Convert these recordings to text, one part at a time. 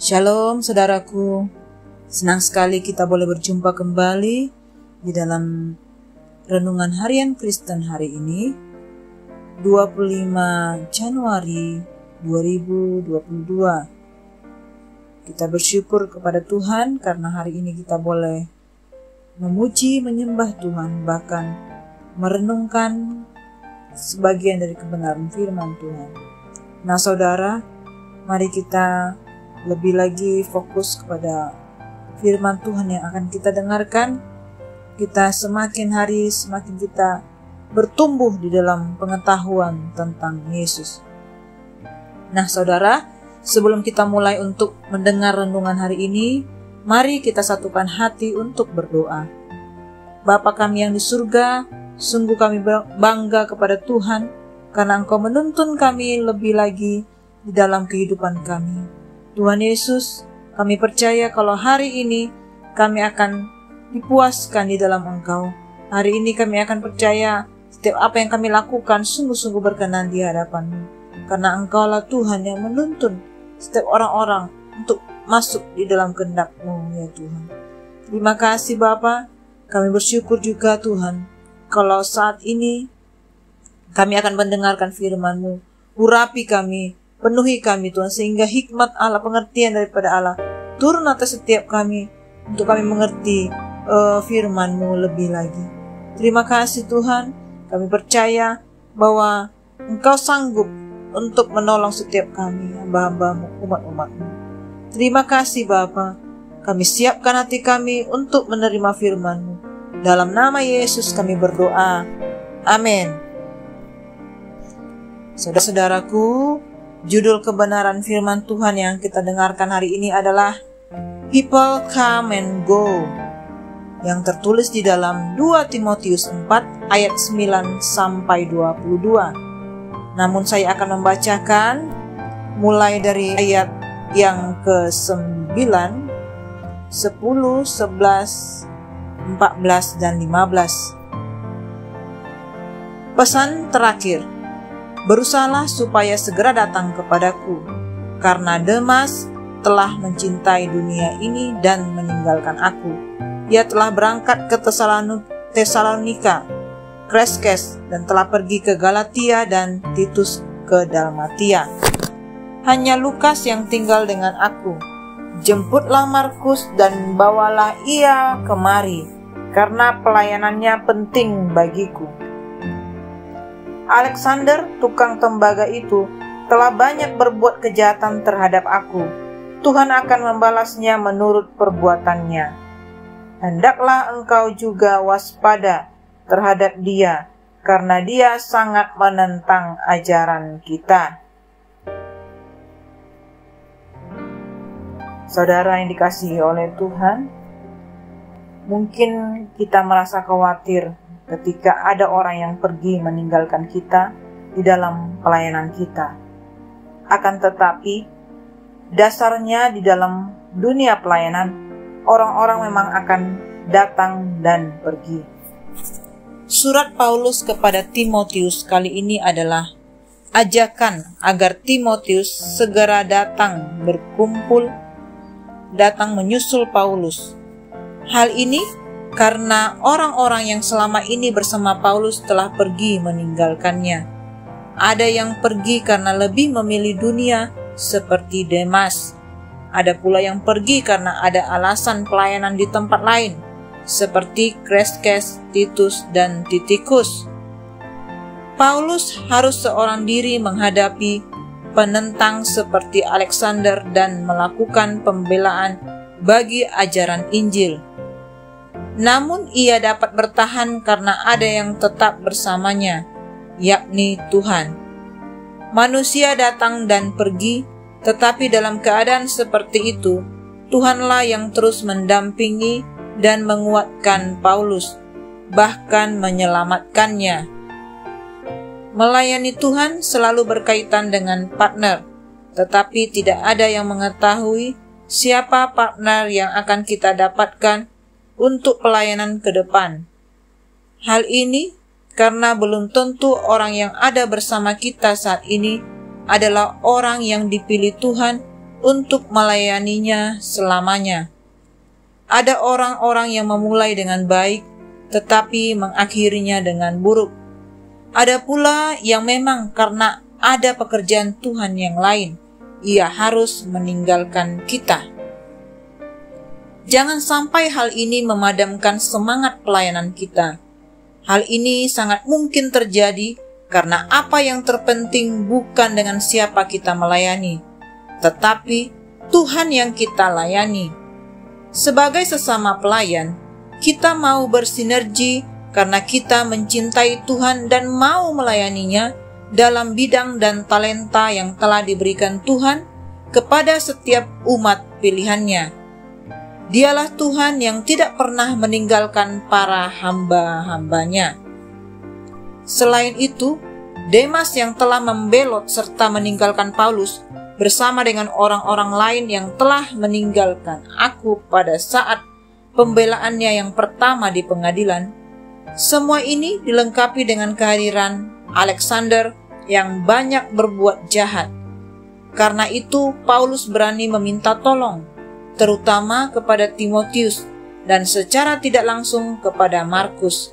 Shalom saudaraku, senang sekali kita boleh berjumpa kembali di dalam Renungan Harian Kristen hari ini, 25 Januari 2022. Kita bersyukur kepada Tuhan karena hari ini kita boleh memuji, menyembah Tuhan, bahkan merenungkan sebagian dari kebenaran firman Tuhan. Nah saudara, mari kita lebih lagi fokus kepada firman Tuhan yang akan kita dengarkan. Kita semakin hari semakin kita bertumbuh di dalam pengetahuan tentang Yesus. Nah saudara, sebelum kita mulai untuk mendengar renungan hari ini, mari kita satukan hati untuk berdoa. Bapa kami yang di surga, sungguh kami bangga kepada Tuhan karena Engkau menuntun kami lebih lagi di dalam kehidupan kami. Tuhan Yesus, kami percaya kalau hari ini kami akan dipuaskan di dalam Engkau. Hari ini kami akan percaya setiap apa yang kami lakukan sungguh-sungguh berkenan di hadapan-Mu. Karena Engkaulah Tuhan yang menuntun setiap orang-orang untuk masuk di dalam kehendak-Mu, ya Tuhan. Terima kasih Bapa. Kami bersyukur juga Tuhan, kalau saat ini kami akan mendengarkan firman-Mu. Urapi kami, penuhi kami Tuhan, sehingga hikmat Allah, pengertian daripada Allah turun atas setiap kami, untuk kami mengerti firman-Mu lebih lagi. Terima kasih Tuhan, kami percaya bahwa Engkau sanggup untuk menolong setiap kami, hamba-hamba-Mu, umat-umat-Mu. Terima kasih Bapa, kami siapkan hati kami untuk menerima firman-Mu. Dalam nama Yesus kami berdoa, amin. Saudara-saudaraku, judul kebenaran firman Tuhan yang kita dengarkan hari ini adalah People Come and Go, yang tertulis di dalam 2 Timotius 4 ayat 9 sampai 22. Namun saya akan membacakan mulai dari ayat yang ke-9, 10, 11, 14 dan 15. Pesan terakhir, berusahalah supaya segera datang kepadaku, karena Demas telah mencintai dunia ini dan meninggalkan aku. Ia telah berangkat ke Tesalonika, Kreskes, dan telah pergi ke Galatia, dan Titus ke Dalmatia. Hanya Lukas yang tinggal dengan aku. Jemputlah Markus dan bawalah ia kemari, karena pelayanannya penting bagiku. Alexander, tukang tembaga itu, telah banyak berbuat kejahatan terhadap aku. Tuhan akan membalasnya menurut perbuatannya. Hendaklah engkau juga waspada terhadap dia, karena dia sangat menentang ajaran kita. Saudara yang dikasihi oleh Tuhan, mungkin kita merasa khawatir ketika ada orang yang pergi meninggalkan kita di dalam pelayanan kita. Akan tetapi, dasarnya di dalam dunia pelayanan, orang-orang memang akan datang dan pergi. Surat Paulus kepada Timotius kali ini adalah ajakan agar Timotius segera datang datang menyusul Paulus. Hal ini karena orang-orang yang selama ini bersama Paulus telah pergi meninggalkannya. Ada yang pergi karena lebih memilih dunia seperti Demas. Ada pula yang pergi karena ada alasan pelayanan di tempat lain seperti Kreskes, Titus, dan Titikus. Paulus harus seorang diri menghadapi penentang seperti Alexander dan melakukan pembelaan bagi ajaran Injil. Namun ia dapat bertahan karena ada yang tetap bersamanya, yakni Tuhan. Manusia datang dan pergi, tetapi dalam keadaan seperti itu, Tuhanlah yang terus mendampingi dan menguatkan Paulus, bahkan menyelamatkannya. Melayani Tuhan selalu berkaitan dengan partner, tetapi tidak ada yang mengetahui siapa partner yang akan kita dapatkan untuk pelayanan ke depan. Hal ini karena belum tentu orang yang ada bersama kita saat ini adalah orang yang dipilih Tuhan untuk melayaninya selamanya. Ada orang-orang yang memulai dengan baik, tetapi mengakhirinya dengan buruk. Ada pula yang memang karena ada pekerjaan Tuhan yang lain, ia harus meninggalkan kita. Jangan sampai hal ini memadamkan semangat pelayanan kita. Hal ini sangat mungkin terjadi karena apa yang terpenting bukan dengan siapa kita melayani, tetapi Tuhan yang kita layani. Sebagai sesama pelayan, kita mau bersinergi karena kita mencintai Tuhan dan mau melayaninya dalam bidang dan talenta yang telah diberikan Tuhan kepada setiap umat pilihannya. Dialah Tuhan yang tidak pernah meninggalkan para hamba-hambanya. Selain itu, Demas yang telah membelot serta meninggalkan Paulus bersama dengan orang-orang lain yang telah meninggalkan aku pada saat pembelaannya yang pertama di pengadilan. Semua ini dilengkapi dengan kehadiran Alexander yang banyak berbuat jahat. Karena itu Paulus berani meminta tolong, terutama kepada Timotius dan secara tidak langsung kepada Markus.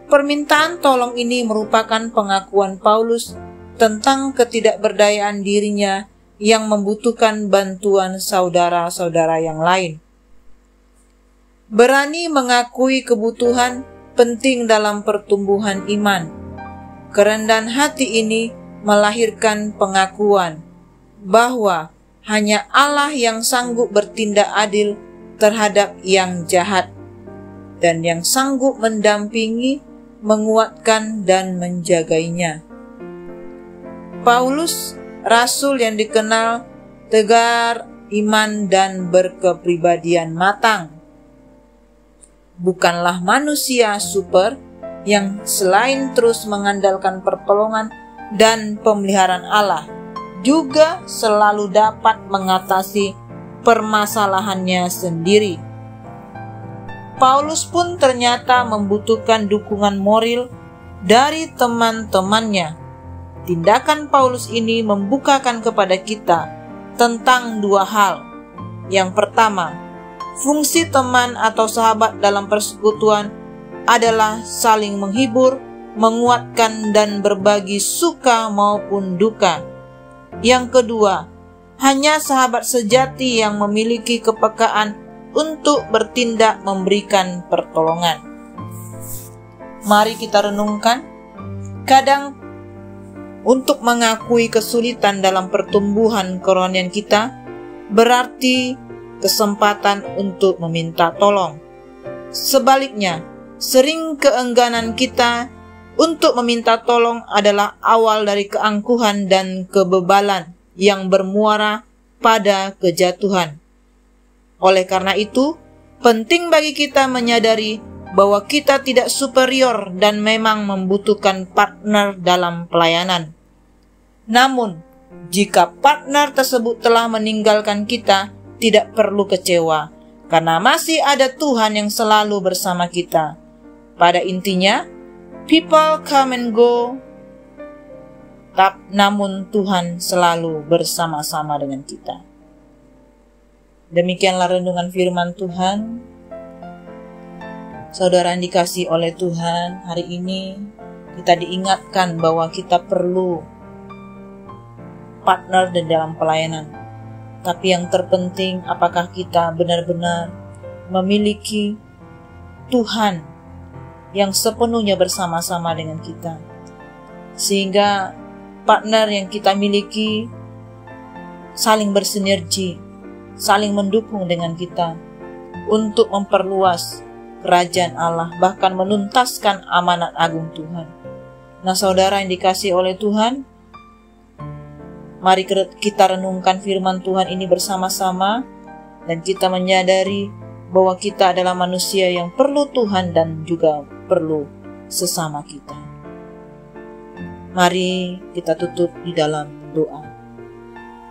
Permintaan tolong ini merupakan pengakuan Paulus tentang ketidakberdayaan dirinya yang membutuhkan bantuan saudara-saudara yang lain. Berani mengakui kebutuhan penting dalam pertumbuhan iman. Kerendahan hati ini melahirkan pengakuan bahwa hanya Allah yang sanggup bertindak adil terhadap yang jahat dan yang sanggup mendampingi, menguatkan, dan menjagainya. Paulus, rasul yang dikenal tegar iman dan berkepribadian matang, bukanlah manusia super yang selain terus mengandalkan pertolongan dan pemeliharaan Allah, juga selalu dapat mengatasi permasalahannya sendiri. Paulus pun ternyata membutuhkan dukungan moral dari teman-temannya. Tindakan Paulus ini membukakan kepada kita tentang dua hal. Yang pertama, fungsi teman atau sahabat dalam persekutuan adalah saling menghibur, menguatkan, dan berbagi suka maupun duka. Yang kedua, hanya sahabat sejati yang memiliki kepekaan untuk bertindak memberikan pertolongan. Mari kita renungkan, kadang untuk mengakui kesulitan dalam pertumbuhan kerohanian kita berarti kesempatan untuk meminta tolong. Sebaliknya, sering keengganan kita untuk meminta tolong adalah awal dari keangkuhan dan kebebalan yang bermuara pada kejatuhan. Oleh karena itu, penting bagi kita menyadari bahwa kita tidak superior dan memang membutuhkan partner dalam pelayanan. Namun, jika partner tersebut telah meninggalkan kita, tidak perlu kecewa, karena masih ada Tuhan yang selalu bersama kita. Pada intinya, people come and go, namun Tuhan selalu bersama-sama dengan kita. Demikianlah renungan firman Tuhan. Saudara yang dikasihi oleh Tuhan, hari ini kita diingatkan bahwa kita perlu partner di dalam pelayanan. Tapi yang terpenting, apakah kita benar-benar memiliki Tuhan yang sepenuhnya bersama-sama dengan kita, sehingga partner yang kita miliki saling bersinergi, saling mendukung dengan kita untuk memperluas kerajaan Allah, bahkan menuntaskan amanat agung Tuhan. Nah, saudara yang dikasihi oleh Tuhan, mari kita renungkan firman Tuhan ini bersama-sama dan kita menyadari bahwa kita adalah manusia yang perlu Tuhan dan juga perlu sesama kita. Mari kita tutup di dalam doa.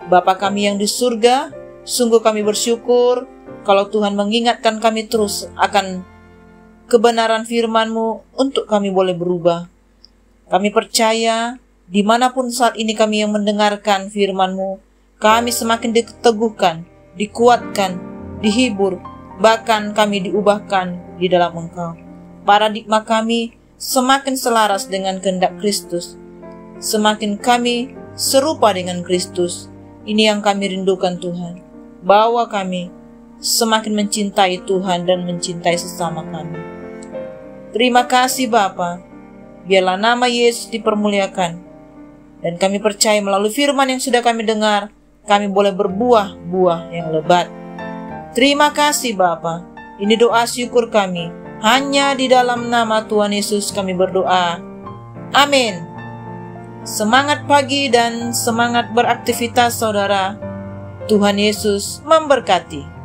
Bapa kami yang di surga, sungguh kami bersyukur kalau Tuhan mengingatkan kami terus akan kebenaran firman-Mu untuk kami boleh berubah. Kami percaya dimanapun saat ini kami yang mendengarkan firman-Mu, kami semakin diteguhkan, dikuatkan, dihibur, bahkan kami diubahkan di dalam Engkau. Paradigma kami semakin selaras dengan kehendak Kristus. Semakin kami serupa dengan Kristus. Ini yang kami rindukan Tuhan. Bahwa kami semakin mencintai Tuhan dan mencintai sesama kami. Terima kasih Bapa. Biarlah nama Yesus dipermuliakan. Dan kami percaya melalui firman yang sudah kami dengar, kami boleh berbuah-buah yang lebat. Terima kasih Bapa. Ini doa syukur kami. Hanya di dalam nama Tuhan Yesus kami berdoa. Amin. Semangat pagi dan semangat beraktivitas saudara. Tuhan Yesus memberkati.